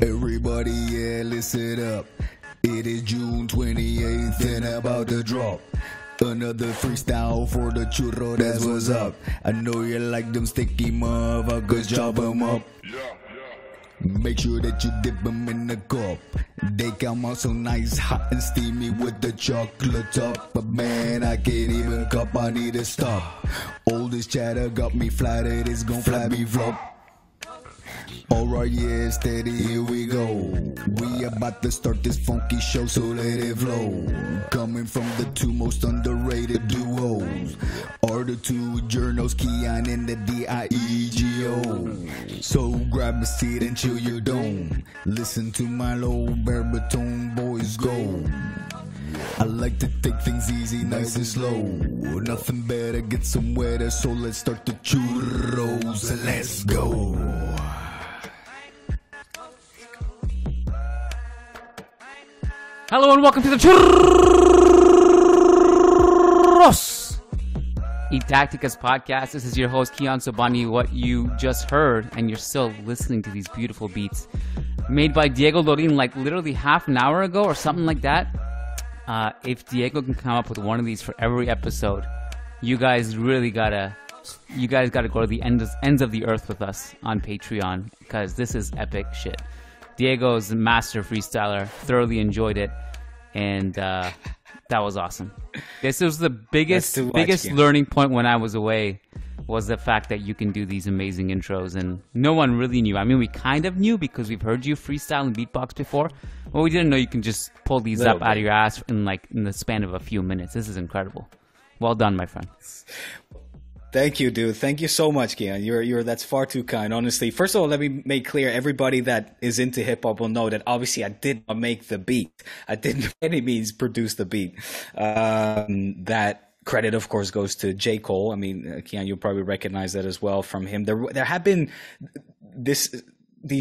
Everybody, yeah, listen up. It is June 28th and about to drop another freestyle for the churro, that's what's up. I know you like them sticky motherfuckers, chop them up. Make sure that you dip them in the cup. They come out so nice, hot and steamy with the chocolate top. But man, I can't even cup, I need to stop. All this chatter got me flattered, it's gon' flat me flop. Alright, yeah, steady, here we go. We about to start this funky show, so let it flow. Coming from the two most underrated duos are the two journos, Kiyan and the Diego. So grab a seat and chill your dome. Listen to my low baritone voice go. I like to take things easy, nice and slow. Nothing better, get some weather, so let's start the churros. Let's go. Hello and welcome to the Churros y Tácticas Podcast. This is your host, Kiyan Sobhani. What you just heard, and you're still listening to these beautiful beats, made by Diego Lorijn like literally half an hour ago or something like that. If Diego can come up with one of these for every episode, you guys gotta go to the ends of the earth with us on Patreon, because this is epic shit. Diego's a master freestyler, thoroughly enjoyed it, and that was awesome. This was the biggest learning point when I was away, was the fact that you can do these amazing intros, and no one really knew. I mean, we kind of knew because we've heard you freestyle and beatbox before, but we didn't know you can just pull these up out of your ass in the span of a few minutes. This is incredible. Well done, my friend. Thank you, dude. Thank you so much, Kiyan. That's far too kind, honestly. First of all, let me make clear, everybody that is into hip hop will know that obviously I did not make the beat. I didn't by any means produce the beat. That credit, of course, goes to J. Cole. I mean, Kiyan, you'll probably recognize that as well from him. There have been these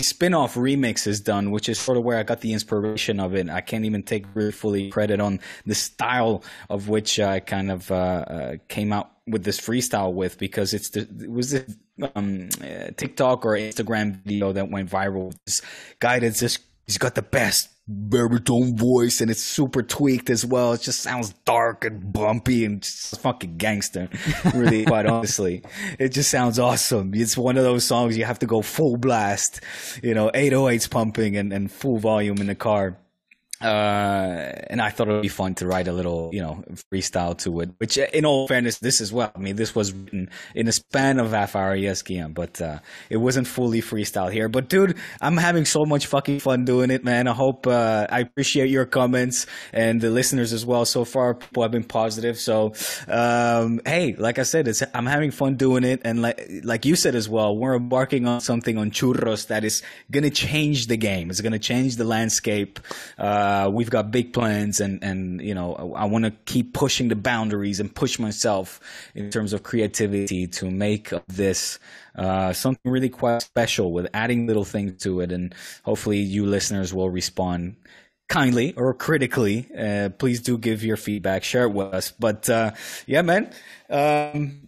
spin-off remixes done, which is sort of where I got the inspiration of it. I can't even take really fully credit on the style of which I kind of came out with this freestyle with, because it was this TikTok or Instagram video that went viral. This guy that's just, he's got the best baritone voice, and it's super tweaked as well. It just sounds dark and bumpy and just fucking gangster. Really, quite honestly, it just sounds awesome. It's one of those songs you have to go full blast, 808s pumping and full volume in the car. And I thought it would be fun to write a little, freestyle to it, which in all fairness, this as well. I mean, this was written in a span of half hour, yes, Kiyan, but it wasn't fully freestyle here. But dude, I'm having so much fucking fun doing it, man. I hope, I appreciate your comments and the listeners as well. So far, people have been positive. So, hey, like I said, I'm having fun doing it. And like you said as well, we're embarking on something on Churros that is going to change the game. It's going to change the landscape. We've got big plans, and I want to keep pushing the boundaries and push myself in terms of creativity to make this something really quite special, with adding little things to it. And hopefully you listeners will respond kindly or critically. Please do give your feedback, share it with us. But yeah, man.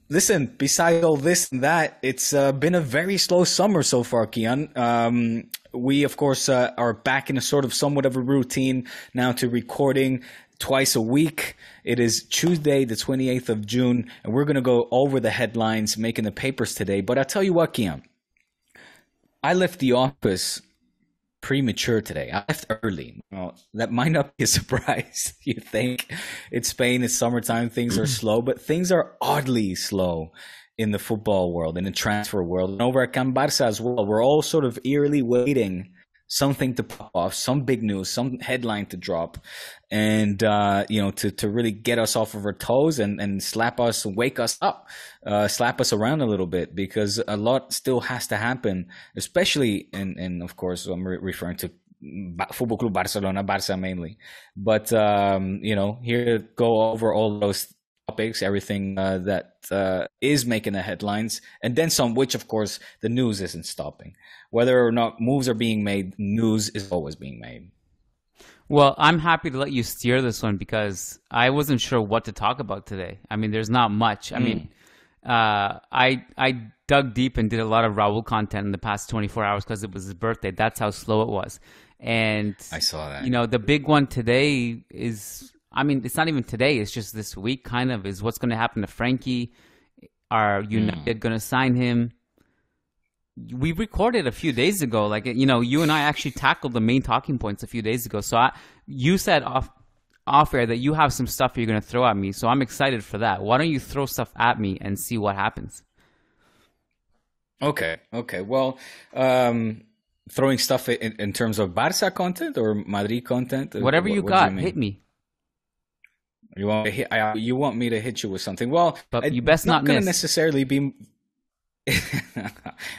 Listen, besides all this and that, it's been a very slow summer so far, Kiyan. We, of course, are back in a sort of somewhat of a routine now to recording twice a week. It is Tuesday, the 28th of June, and we're going to go over the headlines making the papers today. But I'll tell you what, Kiyan, I left the office premature today. I left early. Well, that might not be a surprise. You think it's Spain, it's summertime, things are slow, but things are oddly slow in the football world, in the transfer world, and over at Can Barça as well. We're all sort of eerily waiting something to pop off, some big news, some headline to drop, and to really get us off of our toes and wake us up, slap us around a little bit, because a lot still has to happen, especially in of course, I'm referring to Football Club Barcelona, Barca mainly, but here to go over all those topics, everything that is making the headlines, and then some, which of course the news isn't stopping. Whether or not moves are being made, news is always being made. Well, I'm happy to let you steer this one, because I wasn't sure what to talk about today. I mean, there's not much. I mean, I dug deep and did a lot of Raul content in the past 24 hours because it was his birthday. That's how slow it was. And I saw that. You know, the big one today is, I mean, it's not even today. It's just this week kind of is what's going to happen to Frenkie. Are United going to sign him? We recorded a few days ago. Like, you know, you and I actually tackled the main talking points a few days ago. So you said off air that you have some stuff you're going to throw at me. So I'm excited for that. Why don't you throw stuff at me and see what happens? Okay. Well, throwing stuff in terms of Barca content or Madrid content? Whatever you got, hit me. You want me to hit you with something? Well, but you best not going to necessarily be.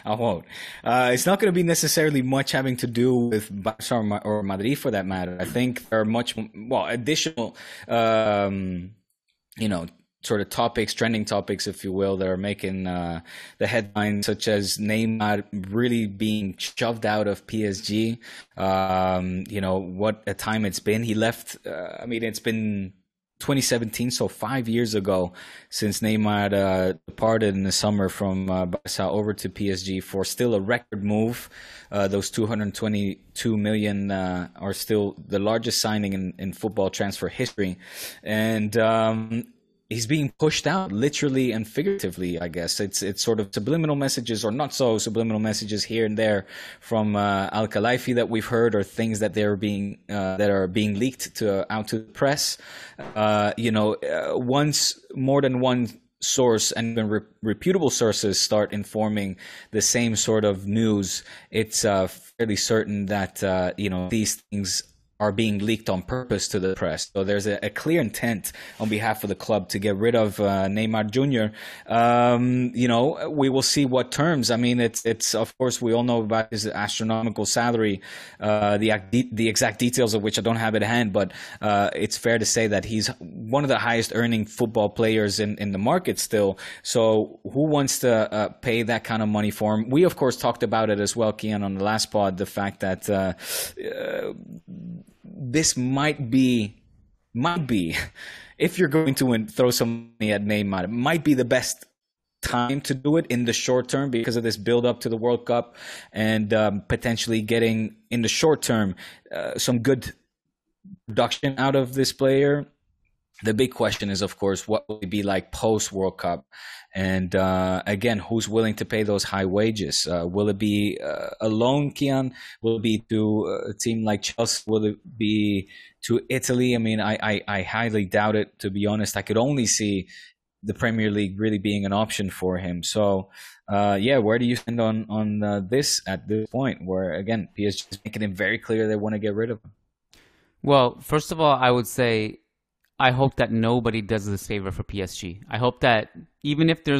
I won't. It's not going to be necessarily much having to do with Barca or Madrid for that matter. I think there are much additional, sort of topics, trending topics, if you will, that are making the headlines, such as Neymar really being shoved out of PSG. What a time it's been. He left. It's been 2017, so 5 years ago since Neymar departed in the summer from Barca over to PSG for still a record move. Those 222 million are still the largest signing in football transfer history. And he's being pushed out literally and figuratively, I guess. It's sort of subliminal messages or not so subliminal messages here and there from Al Khelaifi that we've heard, or things that are being leaked out to the press. Once more than one source and even reputable sources start informing the same sort of news, it's fairly certain that these things are being leaked on purpose to the press. So there's a clear intent on behalf of the club to get rid of Neymar Jr. We will see what terms. I mean, it's of course, we all know about his astronomical salary, the exact details of which I don't have at hand, but it's fair to say that he's one of the highest earning football players in the market still. So who wants to pay that kind of money for him? We, of course, talked about it as well, Kiyan, on the last pod, the fact that this might be, if you're going to throw some money at Neymar, it might be the best time to do it in the short term because of this build up to the World Cup and potentially getting in the short term some good production out of this player. The big question is, of course, what will it be like post World Cup? And again, who's willing to pay those high wages? Will it be a loan, Kiyan? Will it be to a team like Chelsea? Will it be to Italy? I mean, I highly doubt it, to be honest. I could only see the Premier League really being an option for him. So, where do you stand on this at this point? Where, again, PSG is making it very clear they want to get rid of him. Well, first of all, I would say I hope that nobody does this favor for PSG. I hope that even if there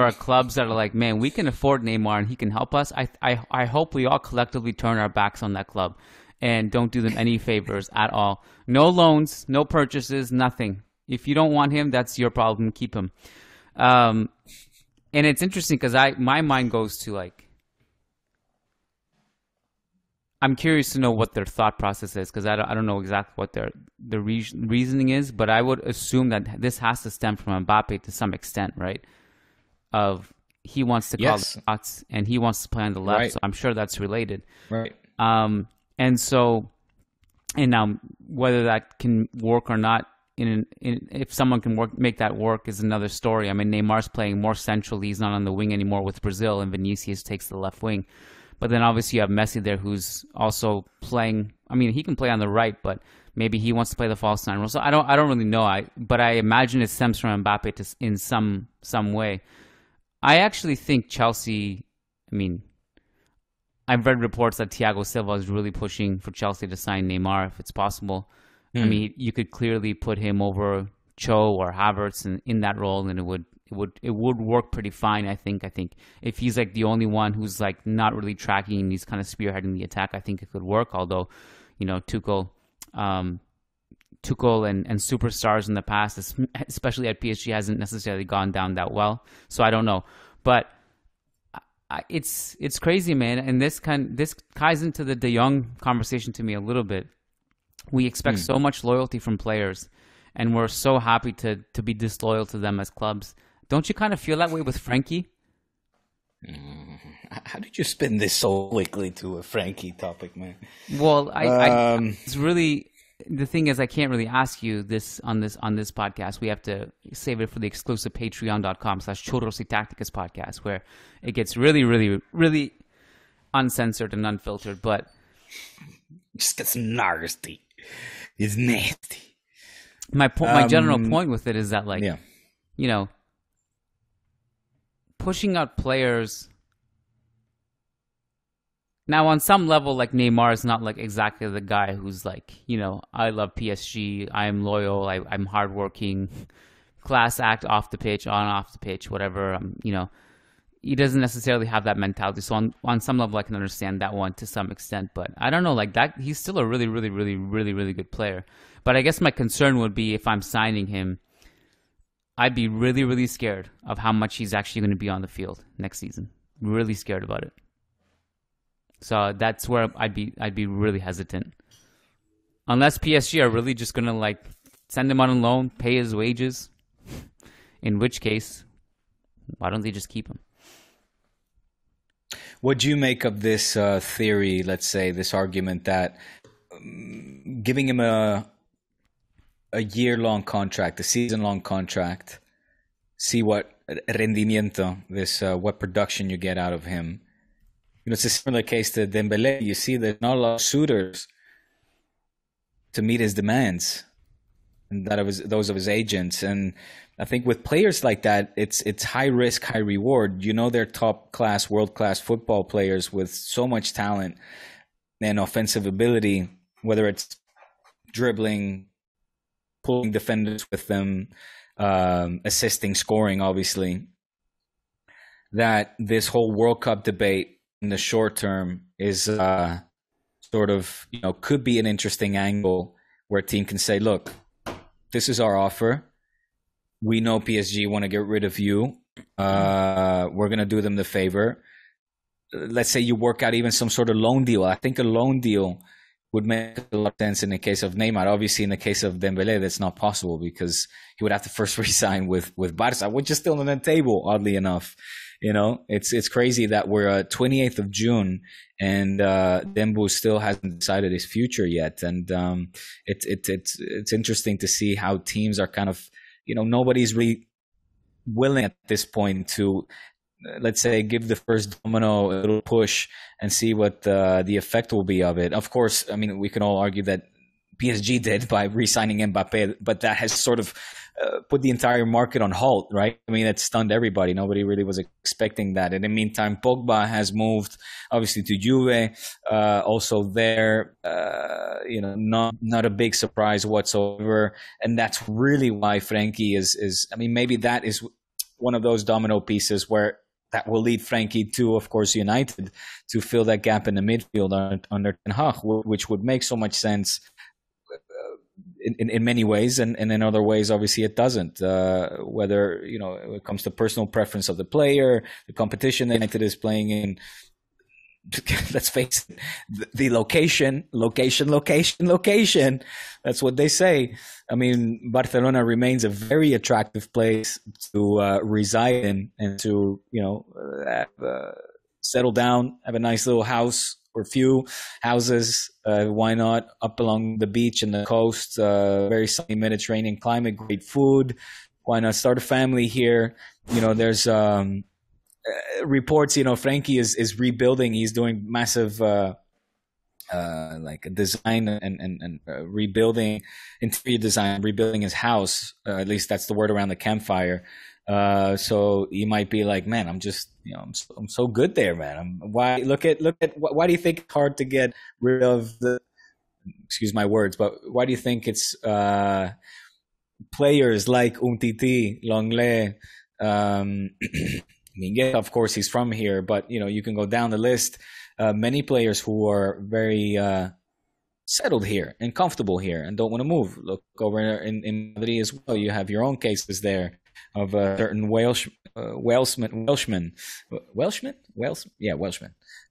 are clubs that are like, man, we can afford Neymar and he can help us, I hope we all collectively turn our backs on that club and don't do them any favors at all. No loans, no purchases, nothing. If you don't want him, that's your problem. Keep him. And it's interesting because my mind goes to I'm curious to know what their thought process is, because I don't know exactly what the reasoning is, but I would assume that this has to stem from Mbappe to some extent, right? Of he wants to call the shots and he wants to play on the left, right. So I'm sure that's related, right? And now whether that can work or not, if someone can make that work is another story. I mean, Neymar's playing more centrally; he's not on the wing anymore with Brazil, and Vinicius takes the left wing. But then obviously you have Messi there who's also playing. I mean, he can play on the right, but maybe he wants to play the false nine role. So I don't really know. But I imagine it stems from Mbappe in some way. I actually think Chelsea. I mean, I've read reports that Thiago Silva is really pushing for Chelsea to sign Neymar if it's possible. I mean, you could clearly put him over Cho or Havertz in that role, and it would work pretty fine. I think if he's like the only one who's like not really tracking and he's kind of spearheading the attack, I think it could work. Although, Tuchel and superstars in the past, especially at PSG, hasn't necessarily gone down that well. So I don't know, but it's crazy, man. And this ties into the De Jong conversation to me a little bit. We expect so much loyalty from players, and we're so happy to be disloyal to them as clubs. Don't you kind of feel that way with Frenkie? How did you spin this so quickly to a Frenkie topic, man? Well, it's really, the thing is, I can't really ask you this on this podcast. We have to save it for the exclusive patreon.com/Churros y Tácticas podcast, where it gets really, really, really uncensored and unfiltered. But it just gets nasty. It's nasty. My general point with it is that, like, you know, pushing out players. Now, on some level, like, Neymar is not, like, exactly the guy who's like, you know, I love PSG, I'm loyal, I'm hardworking, class act off the pitch, off the pitch, whatever. You know, he doesn't necessarily have that mentality. So on some level, I can understand that one to some extent. But I don't know, like, that he's still a really, really, really, really, really good player. But I guess my concern would be, if I'm signing him, I'd be really, really scared of how much he's actually going to be on the field next season. Really scared about it. So that's where I'd be really hesitant. Unless PSG are really just going to, like, send him on loan, pay his wages, in which case, why don't they just keep him? What do you make of this theory, let's say, this argument that giving him a year-long contract, a season-long contract, see what rendimiento, what production you get out of him. You know, it's a similar case to Dembélé. You see there's not a lot of suitors to meet his demands, and those of his agents. And I think with players like that, it's high risk, high reward. You know, they're top class, world class football players with so much talent and offensive ability, whether it's dribbling, pulling defenders with them, assisting, scoring, obviously, that this whole World Cup debate in the short term is sort of, you know, could be an interesting angle where a team can say, look, this is our offer. We know PSG want to get rid of you. We're going to do them the favor. Let's say you work out even some sort of loan deal. I think a loan deal would make a lot of sense in the case of Neymar. Obviously, in the case of Dembélé, that's not possible because he would have to first resign with Barca, which is still on the table, oddly enough. You know, it's crazy that we're 28th of June and Dembo still hasn't decided his future yet. And it's interesting to see how teams are kind of, you know, nobody's really willing at this point to, let's say, give the first domino a little push and see what the effect will be of it. Of course, I mean, we can all argue that PSG did by re-signing Mbappe, but that has sort of put the entire market on halt, right? I mean, it stunned everybody. Nobody really was expecting that. In the meantime, Pogba has moved, obviously, to Juve. Also there, you know, not a big surprise whatsoever. And that's really why Frenkie is. I mean, maybe that is one of those domino pieces where that will lead Frenkie to, of course, United to fill that gap in the midfield under Ten Hag, which would make so much sense in many ways, and in other ways, obviously, it doesn't. Whether, you know, it comes to personal preference of the player, the competition that United is playing in. Let's face it, the location. That's what they say. I mean, Barcelona remains a very attractive place to reside in and to, you know, settle down, have a nice little house or few houses. Why not? Up along the beach and the coast, very sunny Mediterranean climate, great food. Why not start a family here? You know, there's reports, you know, Frenkie is rebuilding. He's doing massive like design and rebuilding, interior design, rebuilding his house. At least that's the word around the campfire. So you might be like, man, I'm just, you know, I'm so good there, man. Why do you think it's hard to get rid of excuse my words, but why do you think it's players like Umtiti, Longley, Minguez, of course, he's from here, but, you know, you can go down the list. Many players who are very settled here and comfortable here and don't want to move. Look over in Madrid as well. You have your own cases there of a certain Welshman,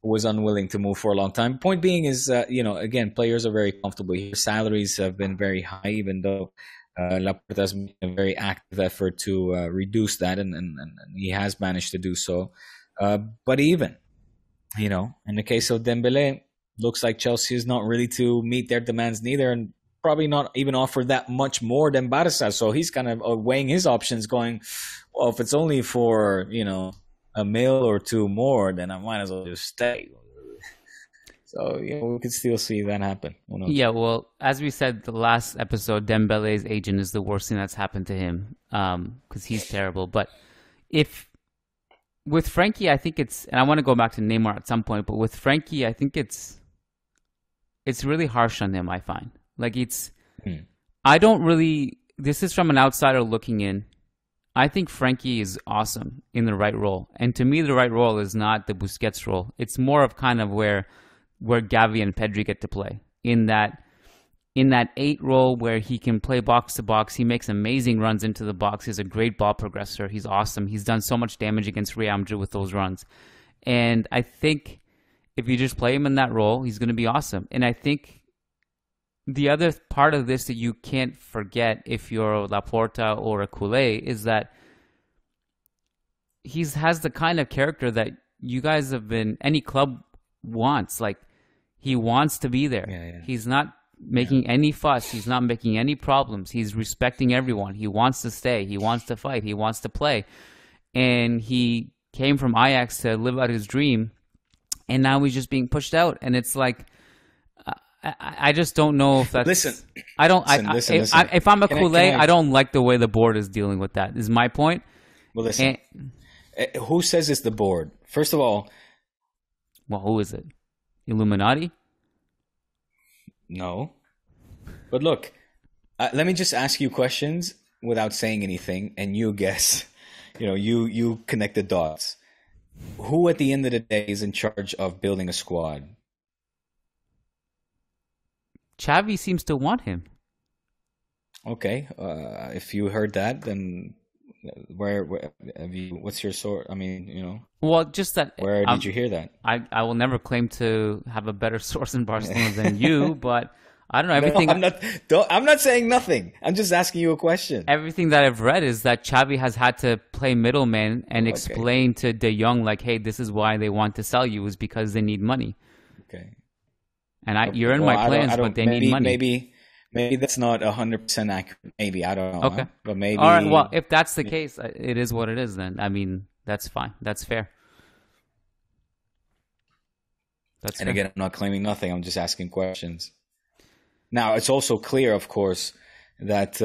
who was unwilling to move for a long time. Point being is, you know, again, players are very comfortable here. Salaries have been very high, even though Laporta has made a very active effort to reduce that, and he has managed to do so. But even, in the case of Dembele, looks like Chelsea is not really to meet their demands neither, and probably not even offer that much more than Barca. So he's kind of weighing his options, going, well, if it's only for, a mil or two more, then I might as well just stay. So, we could still see that happen. Yeah, well, as we said the last episode, Dembele's agent is the worst thing that's happened to him because he's terrible. But with Frenkie, I think it's, and I want to go back to Neymar at some point, but with Frenkie, I think it's really harsh on him, I find. Like this is from an outsider looking in. I think Frenkie is awesome in the right role. And to me, the right role is not the Busquets role. It's more of kind of where Gavi and Pedri get to play. In that 8 role where he can play box to box, he makes amazing runs into the box. He's a great ball progressor. He's awesome. He's done so much damage against Real Madrid with those runs. And I think if you just play him in that role, he's going to be awesome. And I think the other part of this that you can't forget if you're Laporta or a Koulé is that he has the kind of character that you guys have been, any club wants. Like, he wants to be there. Yeah. He's not making any fuss. He's not making any problems. He's respecting everyone. He wants to stay. He wants to fight. He wants to play. And he came from Ajax to live out his dream, and now he's just being pushed out. And it's like, I just don't know if that's... Listen. If I'm a Koulé, I don't like the way the board is dealing with that, is my point. Well, listen. Who says it's the board? First of all... Well, who is it? Illuminati? No. But look, let me just ask you questions without saying anything, and you guess. You connect the dots. Who at the end of the day is in charge of building a squad? Xavi seems to want him. Okay. If you heard that, then where have you? What's your source? I mean, Well, just that. Where did you hear that? I will never claim to have a better source in Barcelona than you, but I don't know everything. No, I'm not saying nothing. I'm just asking you a question. Everything that I've read is that Xavi has had to play middleman and explain to De Jong, like, hey, this is why they want to sell you, is because they need money. Okay. And you're in my plans, but they need money. Maybe that's not 100% accurate. Maybe, I don't know. Okay. But maybe. All right. Well, if that's the case, it is what it is. Then I mean, that's fine. That's fair. Again, I'm not claiming nothing. I'm just asking questions. Now, it's also clear, of course, that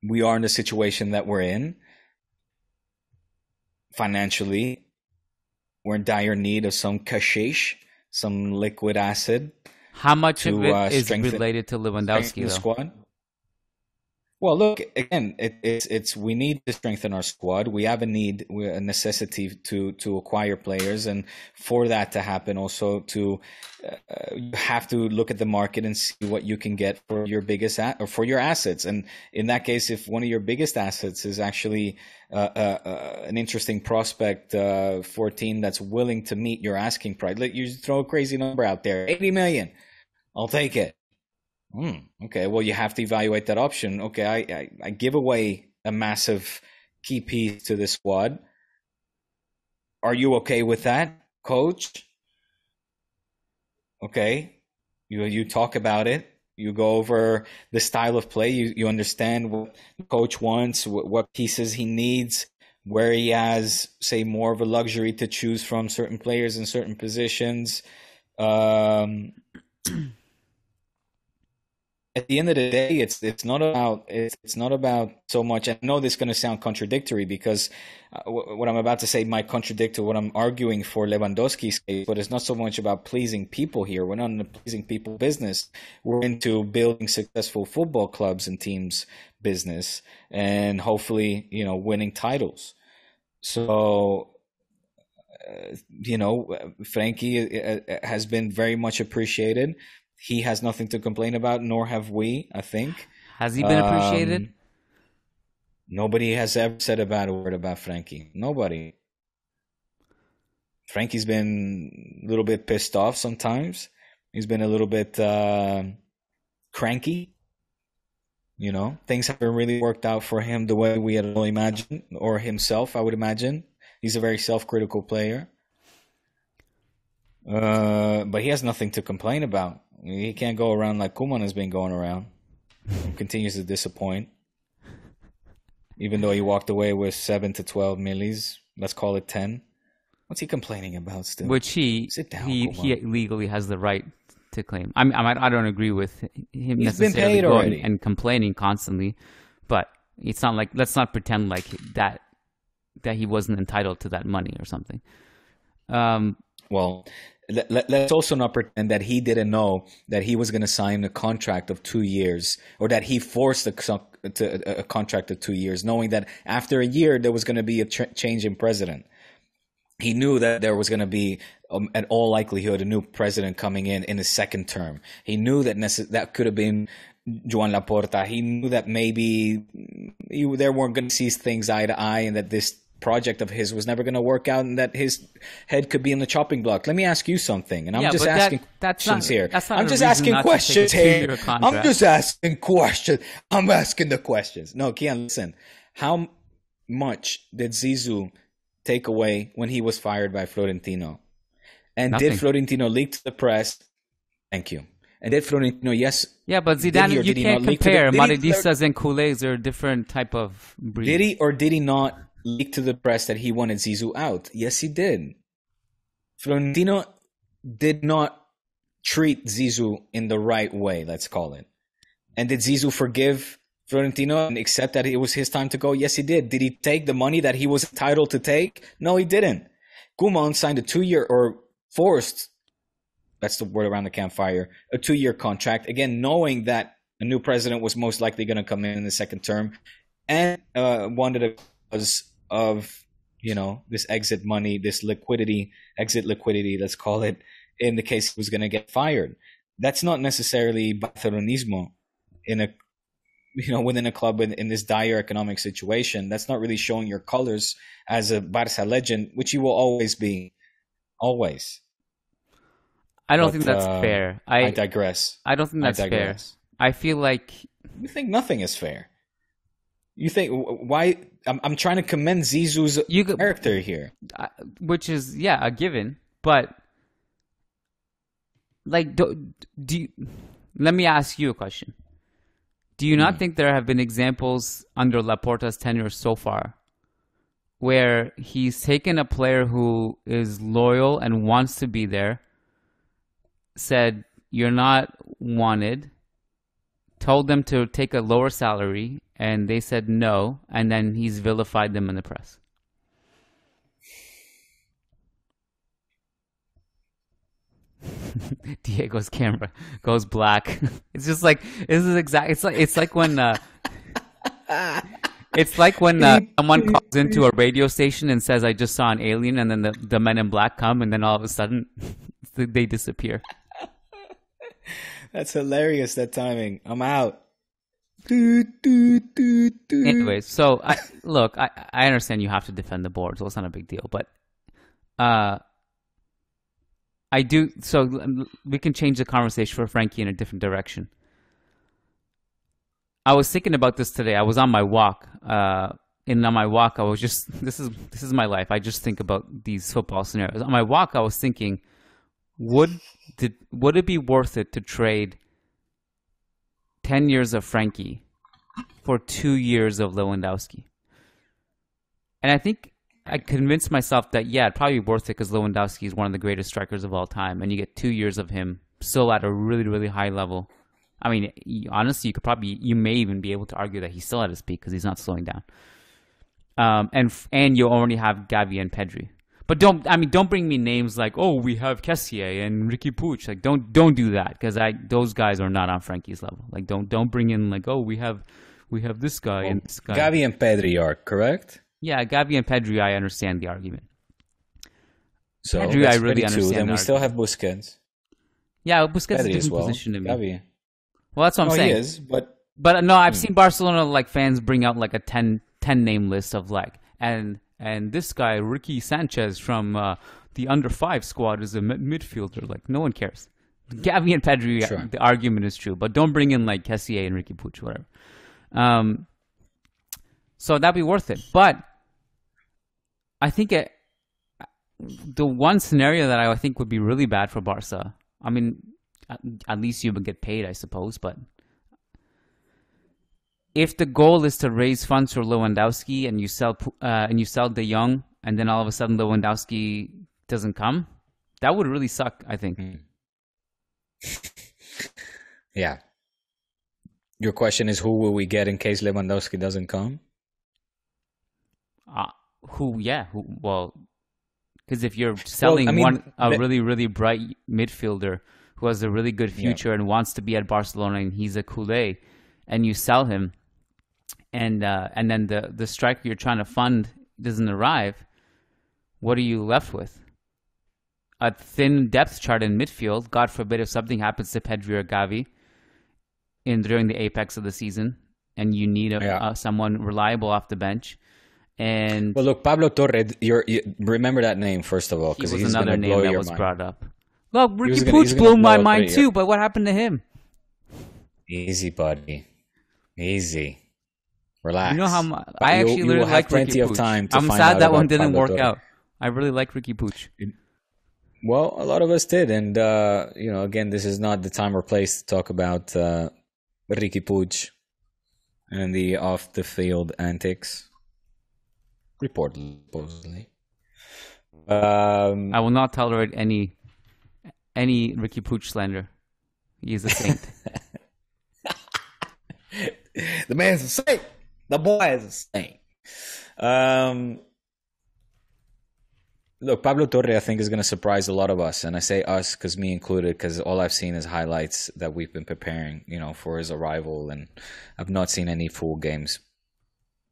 we are in the situation that we're in. Financially, we're in dire need of some cashish, some liquid acid. How much of it is related to Lewandowski, though? Squad? Well, look, again, it's we need to strengthen our squad. We have a necessity to acquire players, and for that to happen, also you have to look at the market and see what you can get for your biggest or for your assets. And in that case, if one of your biggest assets is actually an interesting prospect for a team that's willing to meet your asking price, let you throw a crazy number out there, 80 million, I'll take it. Okay, well, you have to evaluate that option. Okay, I give away a massive key piece to the squad. Are you okay with that, coach? Okay, you talk about it. You go over the style of play. You understand what the coach wants, what pieces he needs, where he has, say, more of a luxury to choose from certain players in certain positions. At the end of the day, it's not about so much. I know this is going to sound contradictory because what I'm about to say might contradict to what I'm arguing for Lewandowski's case, but it's not so much about pleasing people here. We're not in the pleasing people business. We're into building successful football clubs and teams business, and hopefully, winning titles. So, Frenkie has been very much appreciated. He has nothing to complain about, nor have we, I think. Has he been appreciated? Nobody has ever said a bad word about Frenkie. Nobody. Frankie's been a little bit pissed off sometimes. He's been a little bit cranky. You know, things haven't really worked out for him the way we had all imagined, or himself, I would imagine. He's a very self-critical player. But he has nothing to complain about. He can't go around like Koeman has been going around. He continues to disappoint. Even though he walked away with 7 to 12 millis, let's call it 10. What's he complaining about still? Which he legally has the right to claim. I don't agree with him necessarily going and complaining constantly, but it's not like, let's not pretend like that he wasn't entitled to that money or something. Well, let's also not pretend that he didn't know that he was going to sign a contract of 2 years, or that he forced a contract of 2 years, knowing that after a year there was going to be a change in president. He knew that there was going to be, in all likelihood, a new president coming in his second term. He knew that that could have been Joan Laporta. He knew that maybe they weren't going to see things eye to eye, and that this project of his was never going to work out, and that his head could be in the chopping block. Let me ask you something, and I'm just asking questions here. I'm just asking questions here. I'm just asking questions. I'm asking the questions. No, Kiyan, listen. How much did Zizou take away when he was fired by Florentino? And Nothing. Did Florentino leak to the press? Thank you. And did Florentino, yes. Yeah, but Zidane, you can't compare. Madridistas and culés are a different type of breed. Did he or did he not leak to the press that he wanted Zizou out? Yes, he did. Florentino did not treat Zizou in the right way, let's call it. And did Zizou forgive Florentino and accept that it was his time to go? Yes, he did. Did he take the money that he was entitled to take? No, he didn't. Koeman signed a 2-year, or forced, that's the word around the campfire, a 2-year contract, again, knowing that a new president was most likely going to come in the second term, and wanted a cause of, you know, this exit money, this exit liquidity, let's call it, in the case he was going to get fired. That's not necessarily Barcelonismo within a club in this dire economic situation. That's not really showing your colors as a Barca legend, which you will always be. Always. I don't think that's fair. I digress. I don't think that's fair. I feel like... You think nothing is fair. You think... Why... I'm trying to commend Zizou's character here. Which is, yeah, a given. But... Like, let me ask you a question. Do you not think there have been examples under Laporta's tenure so far where he's taken a player who is loyal and wants to be there, said, you're not wanted, told them to take a lower salary, and they said no, and then he's vilified them in the press? Diego's camera goes black. It's just like, it's like when someone calls into a radio station and says, I just saw an alien, and then the men in black come, and then all of a sudden they disappear. That's hilarious, that timing. I'm out. Anyways, so I understand you have to defend the board, so it's not a big deal, but I do, so we can change the conversation for Frenkie in a different direction. I was thinking about this today. I was on my walk, and on my walk, I was just, this is my life. I just think about these football scenarios. On my walk, I was thinking, would it be worth it to trade 10 years of Frenkie for 2 years of Lewandowski? And I think I convinced myself that, yeah, it'd probably be worth it because Lewandowski is one of the greatest strikers of all time, and you get 2 years of him still at a really, really high level. I mean, honestly, you may even be able to argue that he's still at his peak because he's not slowing down. And you already have Gavi and Pedri. But don't bring me names like, oh, we have Kessié and Ricky Puig. Like, don't do that, because those guys are not on Frenkie's level. Like, don't bring in like, oh, we have this guy and this guy. Gavi and Pedri are correct. Yeah, Gavi and Pedri, I understand the argument. So Pedri, I really understand. Then we still have Busquets. Yeah, Busquets is a different well. position to me. Gavi. Well, that's what I'm saying. He is, but no, I've seen Barcelona like fans bring out like a 10 name list of like, and this guy Ricky Sanchez from the under 5 squad is a midfielder. Like, no one cares. Gavi and Pedri, Sure. The argument is true, but don't bring in like Kessié and Ricky Puig, whatever. So that'd be worth it. But I think the one scenario that I think would be really bad for Barca, I mean, at least you would get paid, I suppose, but if the goal is to raise funds for Lewandowski and you sell De Jong, and then all of a sudden Lewandowski doesn't come, that would really suck, I think. Yeah. Your question is, who will we get in case Lewandowski doesn't come? Well, because if you're selling a really, really bright midfielder who has a really good future and wants to be at Barcelona and he's a culé, and you sell him, and then the striker you're trying to fund doesn't arrive, what are you left with? A thin depth chart in midfield. God forbid if something happens to Pedri or Gavi during the apex of the season, and you need someone reliable off the bench. And well, look, Pablo Torre, you remember that name first of all, because he's another name that was brought up. Look, Ricky Puig blew my mind too, but what happened to him? Easy, buddy. Easy. Relax. You know how I actually really like plenty Ricky of Puig. time to I'm find sad out that one about didn't Pablo work Torre. out. I really like Ricky Puig. Well, a lot of us did, and again, this is not the time or place to talk about Ricky Puig and the off-the-field antics. Reportedly, supposedly. I will not tolerate any Ricky Puig slander. He is a saint. The man's a saint. The boy is a saint. Look, Pablo Torre, I think, is going to surprise a lot of us. And I say us because me included, because all I've seen is highlights that we've been preparing, for his arrival. And I've not seen any full games.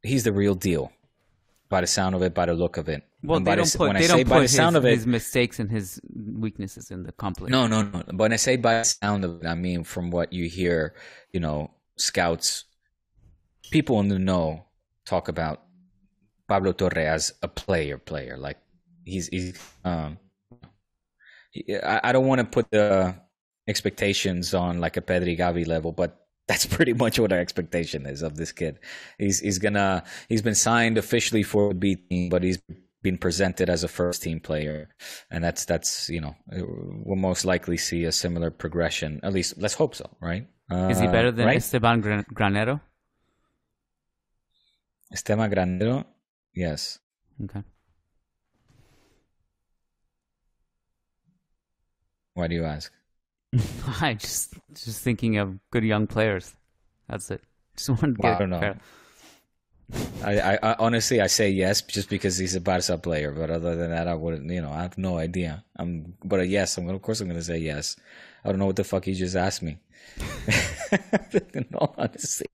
He's the real deal. By the sound of it, by the look of it. Well, they don't put his mistakes and his weaknesses in the complex. No. But when I say by the sound of it, I mean from what you hear, scouts, people in the know talk about Pablo Torre as a player. Like I don't want to put the expectations on like a Pedri Gavi level, but that's pretty much what our expectation is of this kid. He's been signed officially for the B team, but he's been presented as a first team player, and that's we'll most likely see a similar progression. At least let's hope so, right? Is he better than Esteban Granero? Esteban Granero, yes. Okay. Why do you ask? I just thinking of good young players. That's it. Just want to get. I don't know. I honestly I say yes just because he's a Barca player, but other than that I wouldn't. I have no idea. But yes, of course I'm going to say yes. I don't know what the fuck you just asked me. No, honestly.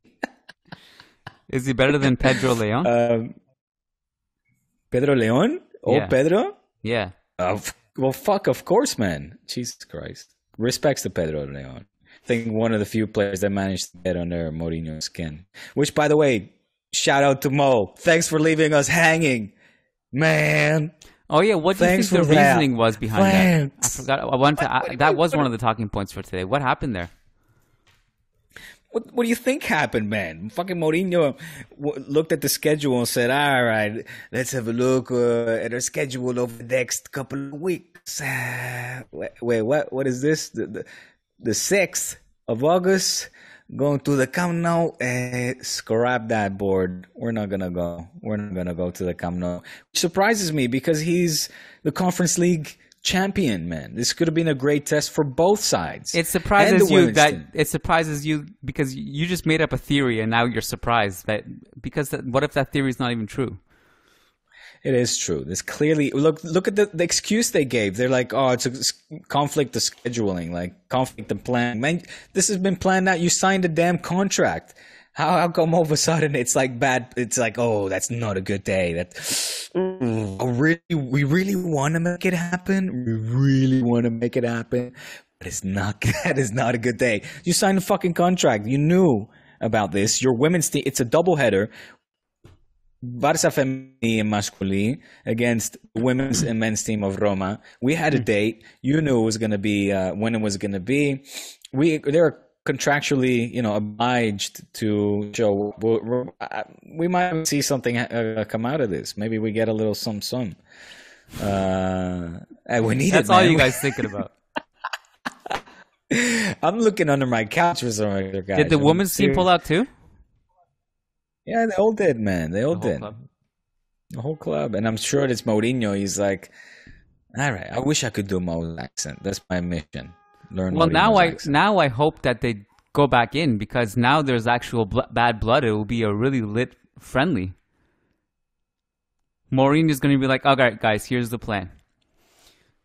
Is he better than Pedro Leon? Pedro Leon? Oh, yeah. Pedro? Yeah. Well, fuck, of course, man. Jesus Christ. Respects to Pedro Leon. I think one of the few players that managed to get under Mourinho's skin. Which, by the way, shout out to Mo. Thanks for leaving us hanging, man. Oh yeah, what do you think the reasoning was behind that? I forgot. That was one of the talking points for today. What happened there? What do you think happened, man? Fucking Mourinho looked at the schedule and said, all right, let's have a look at our schedule over the next couple of weeks. Wait, what? What is this? The 6th of August, going to the Camp Nou. Scrap that board. We're not going to go. We're not going to go to the Camp Nou. Which surprises me because he's the Conference League champion, man. This could have been a great test for both sides. It surprises you because you just made up a theory and now you're surprised what if that theory is not even true? It is true. There's clearly look at the excuse they gave. They're like, oh, it's a conflict of scheduling, like conflict of plan. Man, this has been planned out. You signed a damn contract. How come all of a sudden it's like bad? It's like, oh, that's not a good day. We really want to make it happen. We really want to make it happen, but it's not. That is not a good day. You signed a fucking contract. You knew about this. Your women's team. It's a doubleheader. Barça Femenino and Masculino against the women's and men's team of Roma. We had a date. You knew it was going to be when it was going to be. There are contractually, obliged to show. We might see something come out of this. Maybe we get a little some. We need That's it, all man. you guys thinking about. I'm looking under my couch for some other guys. Did the women's team pull out too? Yeah, they all did, man. They all The whole did. club? The whole club. And I'm sure it's Mourinho. He's like, all right, I wish I could do Mo's accent. That's my mission. Learn Well, Mourinho's accent. now I hope that they go back in, because now there's actual bad blood. It will be a really lit friendly. Mourinho's going to be like, all right, guys, here's the plan.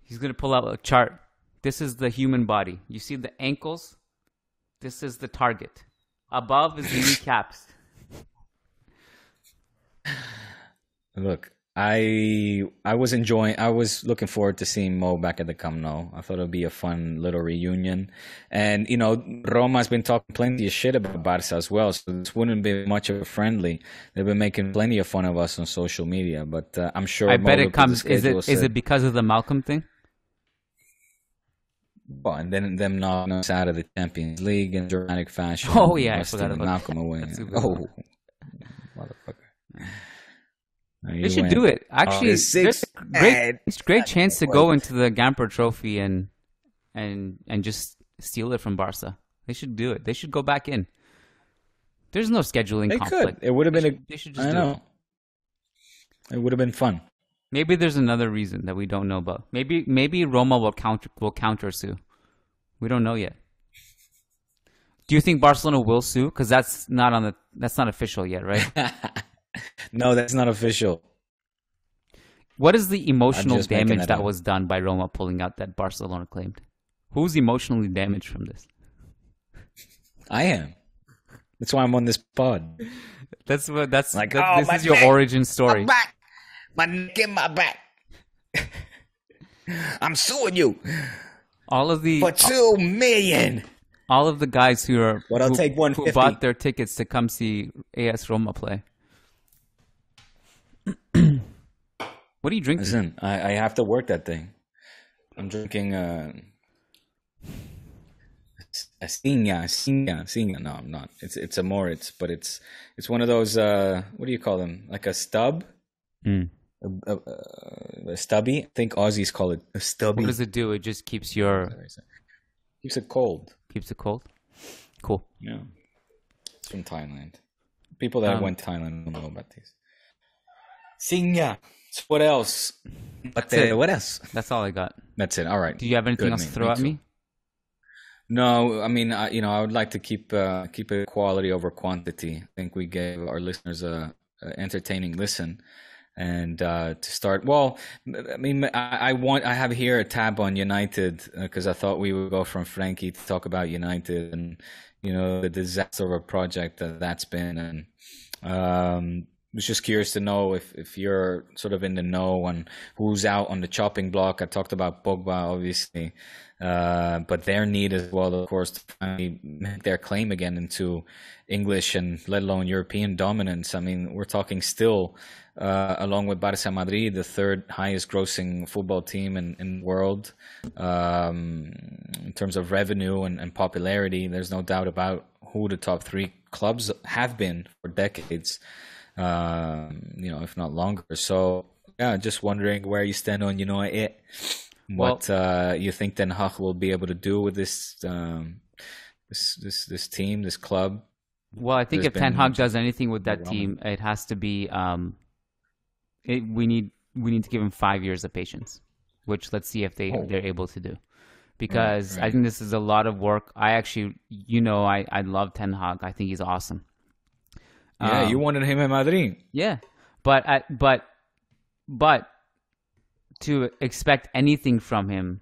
He's going to pull out a chart. This is the human body. You see the ankles? This is the target. Above is the kneecaps. Look, I was looking forward to seeing Mo back at the Camp Nou. I thought it would be a fun little reunion. And, Roma's been talking plenty of shit about Barca as well, so this wouldn't be much of a friendly. They've been making plenty of fun of us on social media, but I'm sure I Mo bet it looked at the comes. Is schedule, it because of the Malcolm thing? well, and then them knocking us out of the Champions League in dramatic fashion. Oh, yeah, I us forgot stealing about Malcolm away. That's a good Oh, one. motherfucker. They should do it. Actually, there's a great chance to go into the Gamper Trophy and just steal it from Barca. They should do it. They should go back in. There's no scheduling They conflict. could. It would have been They should just I do know. It would have been fun. Maybe there's another reason that we don't know about. Maybe Roma will counter sue. We don't know yet. Do you think Barcelona will sue? Because that's not official yet, right? No, that's not official. What is the emotional just making damage that that up. was done by Roma pulling out that Barcelona claimed? Who's emotionally damaged from this? I am. That's why I'm on this pod. This my is your neck, origin story. My neck in my back. I'm suing you All of the for $2 million. all of the guys who take who 150. bought their tickets to come see AS Roma play. What are you drinking? Listen, I have to work that thing. I'm drinking a Singa. No, I'm not. It's a Moritz, but it's one of those. What do you call them? Like a stub. A stubby. I think Aussies call it a stubby. What does it do? It just keeps Keeps it cold. Keeps it cold. Cool. Yeah, it's from Thailand. People that went to Thailand don't know about these. Singa. What else? What else? That's all I got. That's it. All right. Do you have anything else to throw at me? No, I mean, I would like to keep it quality over quantity. I think we gave our listeners a entertaining listen, and to start, well, I mean, I have here a tab on United because I thought we would go from Frenkie to talk about United and the disaster of a project that's been, and was just curious to know if you're sort of in the know on who's out on the chopping block. I talked about Pogba, obviously, but their need as well, of course, to finally make their claim again into English and let alone European dominance. I mean, we're talking still, along with Barça Madrid, the third highest grossing football team in the world, in terms of revenue and popularity. There's no doubt about who the top three clubs have been for decades. If not longer. So yeah, just wondering where you stand on what you think Ten Hag will be able to do with this this team, this club. Well, I think if Ten Hag does anything with that team, it has to be we need to give him 5 years of patience, which let's see if they're able to do. Because right. I think this is a lot of work. I actually, I love Ten Hag. I think he's awesome. Yeah, you wanted him in Madrid. Yeah, but to expect anything from him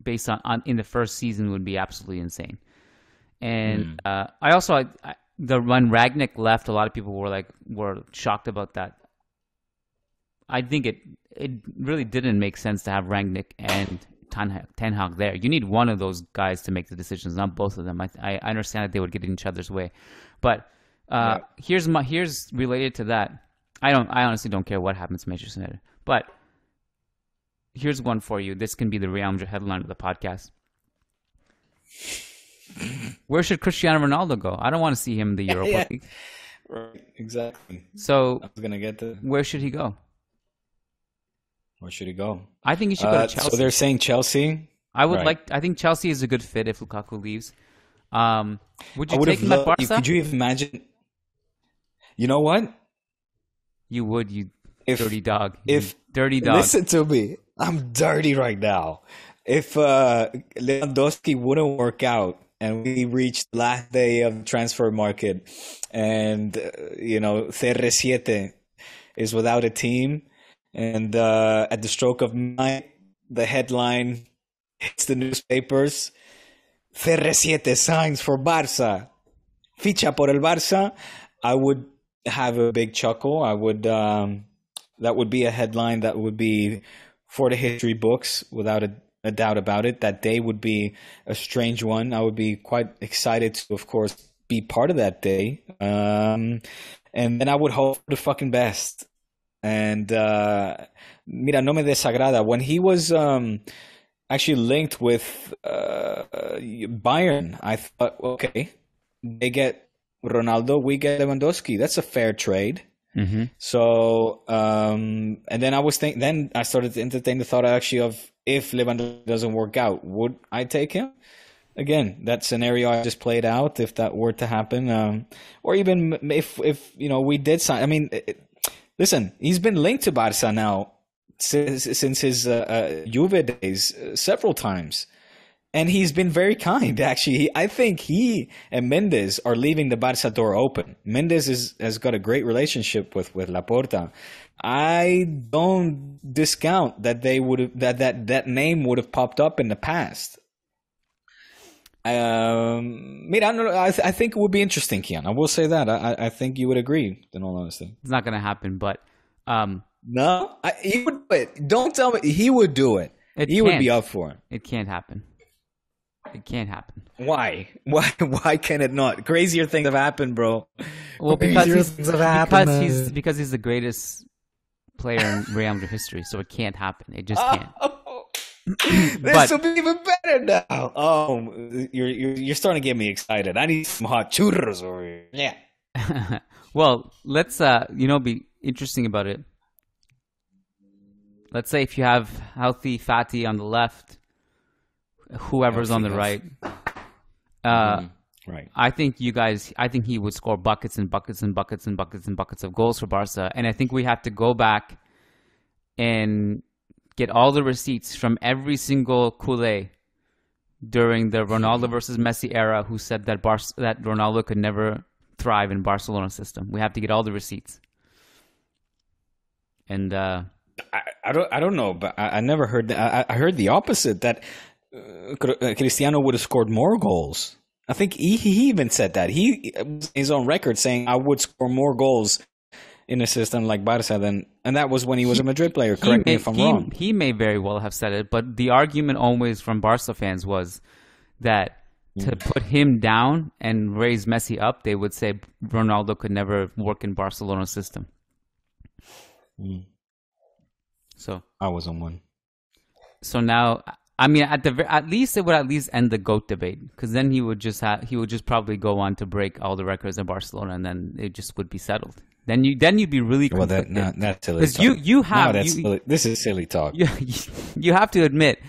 based on in the first season would be absolutely insane. And when Ragnick left, a lot of people were shocked about that. I think it really didn't make sense to have Ragnick and Ten Hag there. You need one of those guys to make the decisions, not both of them. I understand that they would get in each other's way, but here's related to that. I honestly don't care what happens to Manchester United, but here's one for you. This can be the Real Madrid headline of the podcast. Where should Cristiano Ronaldo go? I don't want to see him in the Europa League. Right, exactly. So I was gonna get to where should he go? where should he go? I think he should go to Chelsea. So they're saying Chelsea. I think Chelsea is a good fit if Lukaku leaves. Would you take him at Barca? Could you even imagine? You know what? You would, dirty dog. Dirty dog. Listen to me. I'm dirty right now. If Lewandowski wouldn't work out and we reached the last day of the transfer market and, CR7 is without a team and at the stroke of midnight, the headline hits the newspapers, CR7 signs for Barça, ficha por el Barça, I would have a big chuckle. I would that would be a headline that would be for the history books without a doubt about it. That day would be a strange one. I would be quite excited to, of course, be part of that day. And then I would hope for the fucking best. And mira, no me desagrada. When he was actually linked with Bayern, I thought, okay, they get Ronaldo, we get Lewandowski. That's a fair trade. Mm-hmm. So, and then then I started to entertain the thought actually of if Lewandowski doesn't work out, would I take him? Again, that scenario I just played out, if that were to happen, or even if we did sign. I mean, listen, he's been linked to Barca now since his Juve days several times. And he's been very kind, actually. I think he and Mendes are leaving the Barca door open. Mendes has got a great relationship with Laporta. I don't discount that they would that name would have popped up in the past. I think it would be interesting, Kiyan. I will say that. I think you would agree, in all honesty. It's not going to happen, but no, he would do it. Don't tell me he would do it. He would be up for it. It can't happen. It can't happen. Why? Why can it not? Crazier things have happened, bro. Well, because he's the greatest player in Real Madrid history, so it can't happen. It just can't. This will be even better now. Oh, you're starting to get me excited. I need some hot churros over here. Yeah. Well, let's be interesting about it. Let's say if you have healthy Fatty on the left, whoever's on the right. Right. I think he would score buckets and buckets and buckets and buckets and buckets of goals for Barca. And I think we have to go back and get all the receipts from every single culé during the Ronaldo versus Messi era who said that Ronaldo could never thrive in Barcelona's system. We have to get all the receipts. And I don't know, but I never heard that. I heard the opposite, that Cristiano would have scored more goals. I think he even said that. He his own record saying I would score more goals in a system like Barca and that was when he was a Madrid player. Correct me if I'm wrong. He may very well have said it, but the argument always from Barca fans was that to put him down and raise Messi up, they would say Ronaldo could never work in Barcelona's system. So I was on one. So now, I mean, at least it would at least end the GOAT debate, because then he would just probably go on to break all the records in Barcelona, and then it just would be settled. Then you'd be really conflicted. Well, that's silly talk. This is silly talk. You have to admit,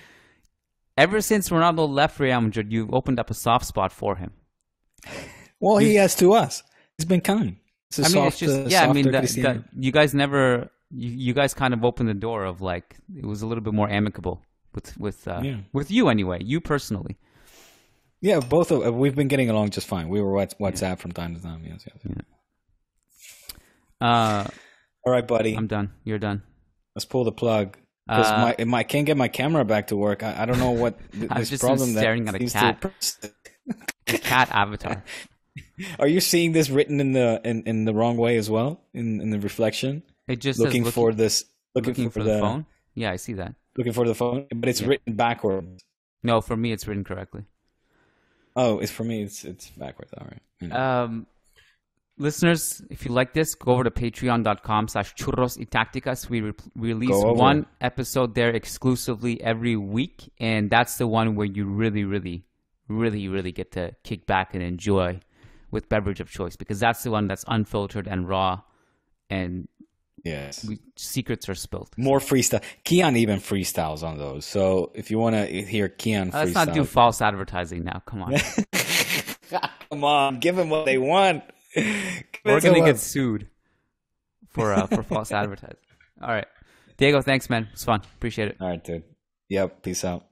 ever since Ronaldo left Real Madrid, you've opened up a soft spot for him. Well, he has to us. He's been kind. You guys never. You guys kind of opened the door of like it was a little bit more amicable with you anyway. You personally. Yeah, we've been getting along just fine. We were WhatsApp from time to time. Yes. Yeah. All right, buddy. I'm done. You're done. Let's pull the plug. I can't get my camera back to work. I don't know what this problem staring at a cat. A cat avatar. Are you seeing this written in the wrong way as well? In the reflection? It just looking says for the phone. Yeah, I see that. Looking for the phone, but it's written backwards. No, for me it's written correctly. Oh, it's for me. It's backwards. All right. Listeners, if you like this, go over to patreon.com/Churros y Tácticas. We release one episode there exclusively every week, and that's the one where you really, really really, really get to kick back and enjoy with beverage of choice, because that's the one that's unfiltered and raw, and yes, secrets are spilled. More freestyle. Kiyan even freestyles on those. So if you want to hear Kiyan freestyle, let's not do false advertising now. Come on. Come on, give them what they want. We're gonna get sued for false advertising. All right, Diego, thanks, man. It's fun. Appreciate it. All right, dude. Yep. Peace out.